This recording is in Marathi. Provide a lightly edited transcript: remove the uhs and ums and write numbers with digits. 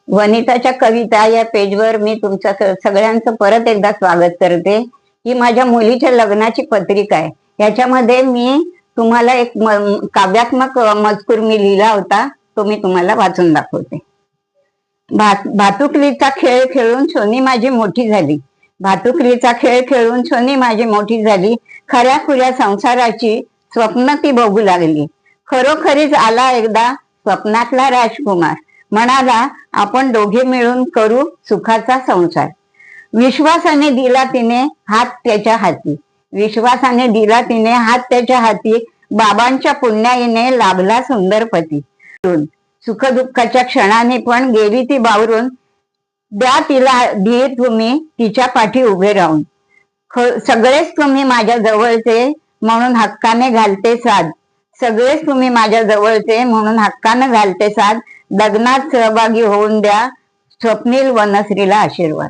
वनिताच्या कविता या पेजवर मी तुमचं सगळ्यांचं परत एकदा स्वागत करते। ही माझ्या मुलीच्या लग्नाची पत्रिका आहे। याच्यामध्ये मी तुम्हाला एक काव्यात्मक मजकूर मी लिहिला होता, तो मी तुम्हाला वाचून दाखवते। भातुकलीचा खेळ खेळून सोनी माझी मोठी झाली, भातुकलीचा खेळ खेळून सोनी माझी मोठी झाली। खऱ्या खुऱ्या संसाराची स्वप्न ती बघू लागली। खरोखरीच आला एकदा स्वप्नातला राजकुमार, म्हणाला आपण दोघे मिळून करू सुखाचा संसार। विश्वासाने दिला तिने हात त्याच्या हाती, विश्वासाने दिला तिने हात त्याच्या हाती। बाबांच्या पुण्याईने लाभला सुंदर पती। सुखदुःखाच्या क्षणाने पण गेली ती बावरून, द्या तिला धीर तुम्ही तिच्या पाठी उभे राहून। सगळेच तुम्ही माझ्या जवळचे म्हणून हक्काने घालते साद, सगळेच तुम्ही माझ्या जवळचे म्हणून हक्काने घालते साद। लग्नात सहभागी होऊन द्या स्वप्नील वनश्रीला आशीर्वाद।